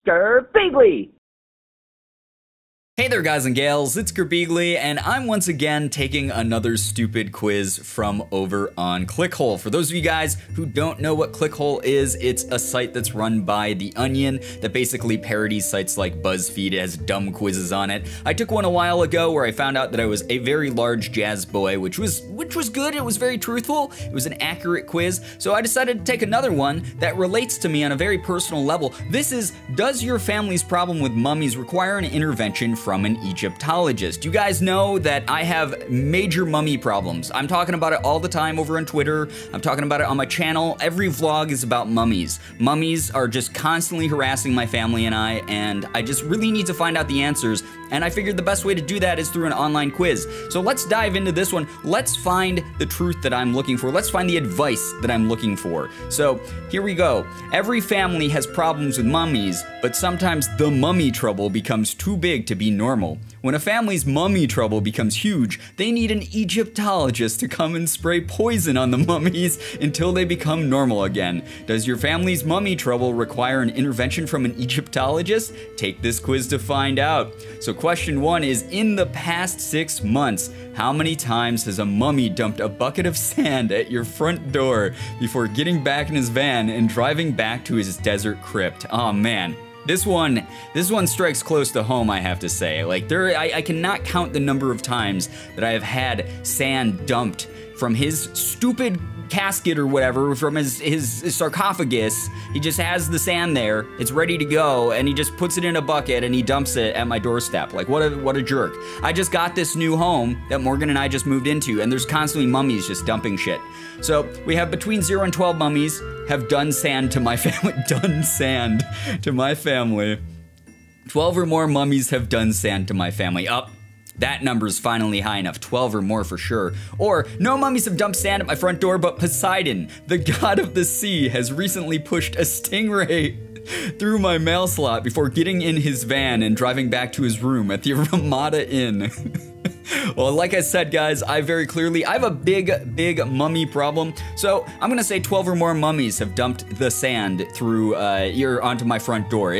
Girbeagly! Hey there guys and gals, it's Girbeagly, and I'm once again taking another stupid quiz from over on Clickhole. For those of you guys who don't know what Clickhole is, it's a site that's run by The Onion that basically parodies sites like BuzzFeed. It has dumb quizzes on it. I took one a while ago where I found out that I was a very large jazz boy, which was good. It was very truthful. It was an accurate quiz, so I decided to take another one that relates to me on a very personal level. This is, does your family's problem with mummies require an intervention from an Egyptologist? You guys know that I have major mummy problems. I'm talking about it all the time over on Twitter. I'm talking about it on my channel. Every vlog is about mummies. Mummies are just constantly harassing my family and I just really need to find out the answers, and I figured the best way to do that is through an online quiz. So let's dive into this one. Let's find the truth that I'm looking for. Let's find the advice that I'm looking for. So here we go. Every family has problems with mummies, but sometimes the mummy trouble becomes too big to be normal. When a family's mummy trouble becomes huge, they need an Egyptologist to come and spray poison on the mummies until they become normal again. Does your family's mummy trouble require an intervention from an Egyptologist? Take this quiz to find out. So question 1 is, in the past 6 months, how many times has a mummy dumped a bucket of sand at your front door before getting back in his van and driving back to his desert crypt? Oh man. This one strikes close to home, I have to say. Like, I cannot count the number of times that I have had sand dumped from his stupid casket or whatever, from his sarcophagus. He just has the sand there, it's ready to go, and he just puts it in a bucket and he dumps it at my doorstep. Like, what a jerk. I just got this new home that Morgan and I just moved into, and there's constantly mummies just dumping shit. So we have between 0 and 12 mummies have done sand to my family. Done sand to my family. 12 or more mummies have done sand to my family. Up. That number's finally high enough, 12 or more for sure. Or, no mummies have dumped sand at my front door, but Poseidon, the god of the sea, has recently pushed a stingray through my mail slot before getting in his van and driving back to his room at the Ramada Inn. Well, like I said, guys, I have a big mummy problem. So I'm gonna say 12 or more mummies have dumped the sand through onto my front door.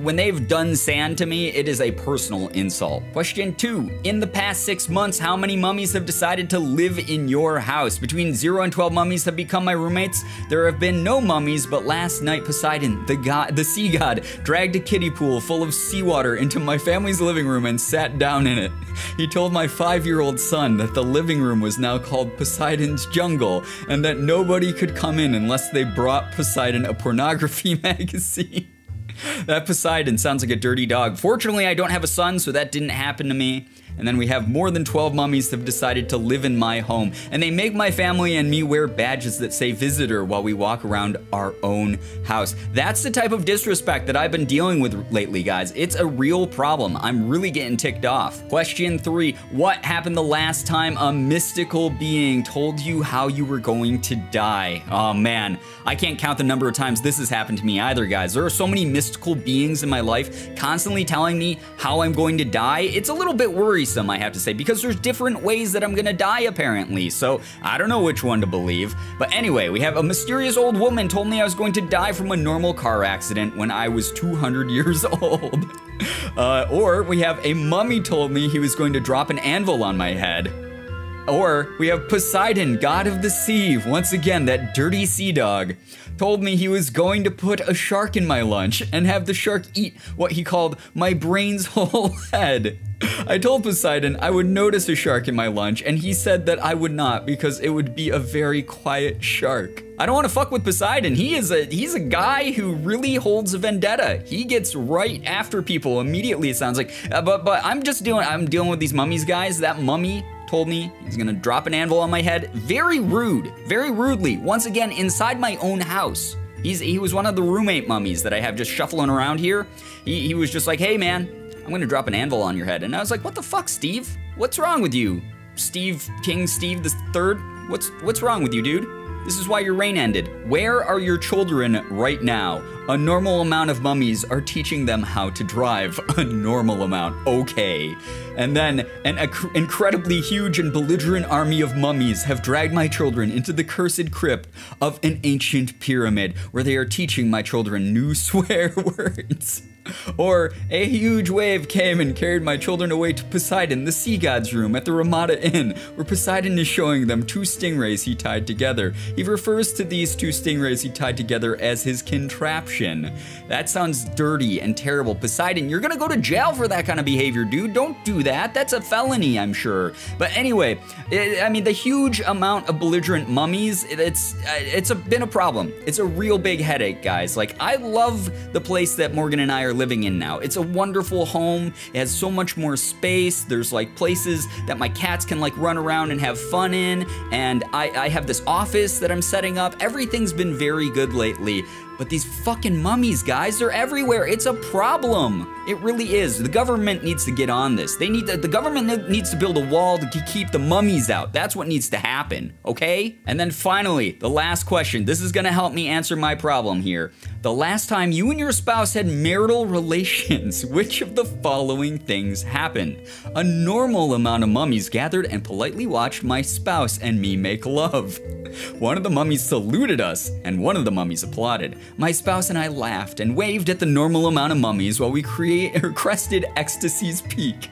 When they've done sand to me, it is a personal insult. Question 2, in the past 6 months, how many mummies have decided to live in your house? Between 0 and 12 mummies have become my roommates. There have been no mummies, but last night Poseidon, the sea god, dragged a kiddie pool full of seawater into my family's living room and sat down in it. He told my 5-year-old son that the living room was now called Poseidon's Jungle and that nobody could come in unless they brought Poseidon a pornography magazine. That Poseidon sounds like a dirty dog. Fortunately, I don't have a son, so that didn't happen to me. And then we have more than 12 mummies have decided to live in my home, and they make my family and me wear badges that say visitor while we walk around our own house. That's the type of disrespect that I've been dealing with lately, guys. It's a real problem. I'm really getting ticked off. Question 3, what happened the last time a mystical being told you how you were going to die? Oh man, I can't count the number of times this has happened to me either, guys. There are so many mystical beings in my life constantly telling me how I'm going to die. It's a little bit worrisome, I have to say, because there's different ways that I'm gonna die apparently, so I don't know which one to believe. But anyway, we have a mysterious old woman told me I was going to die from a normal car accident when I was 200 years old. Or we have a mummy told me he was going to drop an anvil on my head. Or we have Poseidon, god of the sea, once again, that dirty sea dog, told me he was going to put a shark in my lunch and have the shark eat what he called my brain's whole head. I told Poseidon I would notice a shark in my lunch, and he said that I would not because it would be a very quiet shark. I don't want to fuck with Poseidon. He's a guy who really holds a vendetta. He gets right after people immediately, it sounds like. But I'm dealing with these mummies, guys. That mummy told me he's gonna drop an anvil on my head. Very rude, very rudely. Once again, inside my own house. He was one of the roommate mummies that I have just shuffling around here. He was just like, hey man, I'm gonna drop an anvil on your head. And I was like, what the fuck, Steve? What's wrong with you? King Steve the Third? What's wrong with you, dude? This is why your reign ended. Where are your children right now? A normal amount of mummies are teaching them how to drive. A normal amount, okay. And then an incredibly huge and belligerent army of mummies have dragged my children into the cursed crypt of an ancient pyramid where they are teaching my children new swear words. Or a huge wave came and carried my children away to Poseidon, the sea god's room at the Ramada Inn, where Poseidon is showing them 2 stingrays he tied together. He refers to these 2 stingrays he tied together as his contraption. That sounds dirty and terrible. Poseidon, you're gonna go to jail for that kind of behavior, dude. Don't do that. That's a felony, I'm sure. But anyway, I mean, the huge amount of belligerent mummies, it's been a problem. It's a real big headache, guys. Like, I love the place that Morgan and I are living in now. It's a wonderful home. It has so much more space. There's like places that my cats can like run around and have fun in. And I have this office that I'm setting up. Everything's been very good lately. But these fucking mummies, guys, they're everywhere. It's a problem. It really is. The government needs to get on this. The government needs to build a wall to keep the mummies out. That's what needs to happen, okay? And then finally, the last question. This is gonna help me answer my problem here. The last time you and your spouse had marital relations, which of the following things happened? A normal amount of mummies gathered and politely watched my spouse and me make love. One of the mummies saluted us, and one of the mummies applauded. My spouse and I laughed and waved at the normal amount of mummies while we crested ecstasy's peak.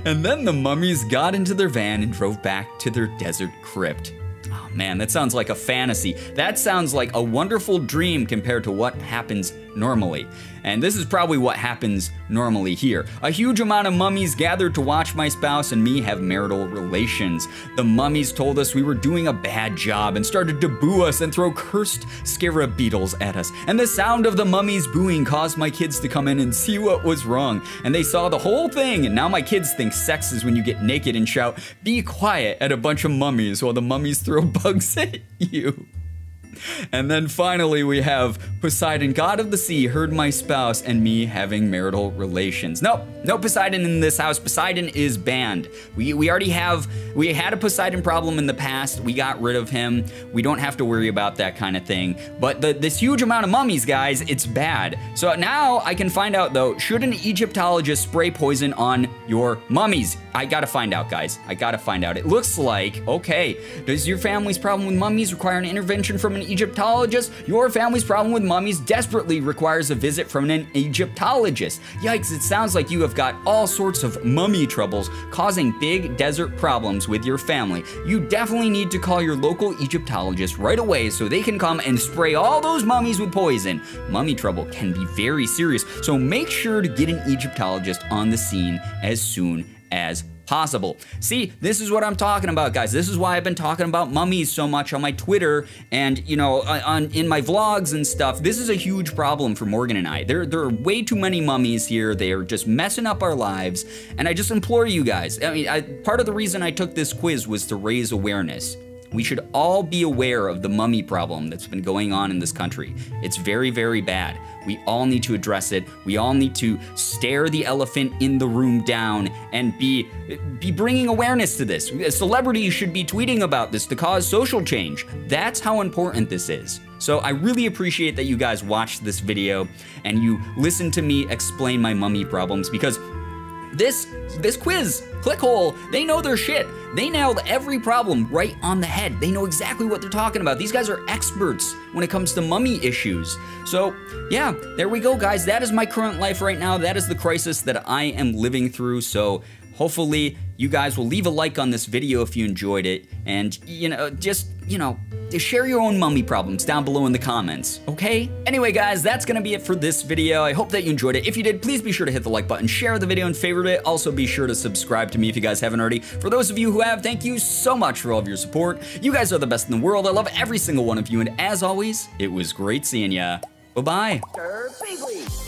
And then the mummies got into their van and drove back to their desert crypt. Oh man, that sounds like a fantasy. That sounds like a wonderful dream compared to what happens normally. And this is probably what happens normally here. A huge amount of mummies gathered to watch my spouse and me have marital relations. The mummies told us we were doing a bad job and started to boo us and throw cursed scarab beetles at us. And the sound of the mummies booing caused my kids to come in and see what was wrong. And they saw the whole thing, and now my kids think sex is when you get naked and shout, "Be quiet," at a bunch of mummies while the mummies throw bugs at you. And then finally we have Poseidon, god of the sea, heard my spouse and me having marital relations. No Poseidon in this house. Poseidon is banned. We had a Poseidon problem in the past. We got rid of him. We don't have to worry about that kind of thing. But this huge amount of mummies, guys, it's bad. So now I can find out though, should an Egyptologist spray poison on your mummies? I gotta find out, guys. I gotta find out. It looks like, okay, does your family's problem with mummies require an intervention from an Egyptologist? Your family's problem with mummies desperately requires a visit from an Egyptologist. Yikes, it sounds like you have got all sorts of mummy troubles causing big desert problems with your family. You definitely need to call your local Egyptologist right away so they can come and spray all those mummies with poison. Mummy trouble can be very serious, so make sure to get an Egyptologist on the scene as soon as possible. See, this is what I'm talking about, guys. This is why I've been talking about mummies so much on my Twitter and, you know, in my vlogs and stuff. This is a huge problem for Morgan and I. There are way too many mummies here. They are just messing up our lives. And I just implore you guys. I mean, part of the reason I took this quiz was to raise awareness. We should all be aware of the mummy problem that's been going on in this country. It's very, very bad. We all need to address it. We all need to stare the elephant in the room down and be bringing awareness to this. Celebrities should be tweeting about this to cause social change. That's how important this is. So I really appreciate that you guys watched this video and you listened to me explain my mummy problems, because this quiz, Clickhole, they know their shit. They nailed every problem right on the head. They know exactly what they're talking about. These guys are experts when it comes to mummy issues. So yeah, there we go, guys. That is my current life right now. That is the crisis that I am living through. So hopefully you guys will leave a like on this video if you enjoyed it, and just share your own mummy problems down below in the comments, okay? Anyway, guys, that's gonna be it for this video. I hope that you enjoyed it. If you did, please be sure to hit the like button, share the video, and favorite it. Also, be sure to subscribe to me if you guys haven't already. For those of you who have, thank you so much for all of your support. You guys are the best in the world. I love every single one of you, and as always, it was great seeing ya. Bye-bye. Girbeagly.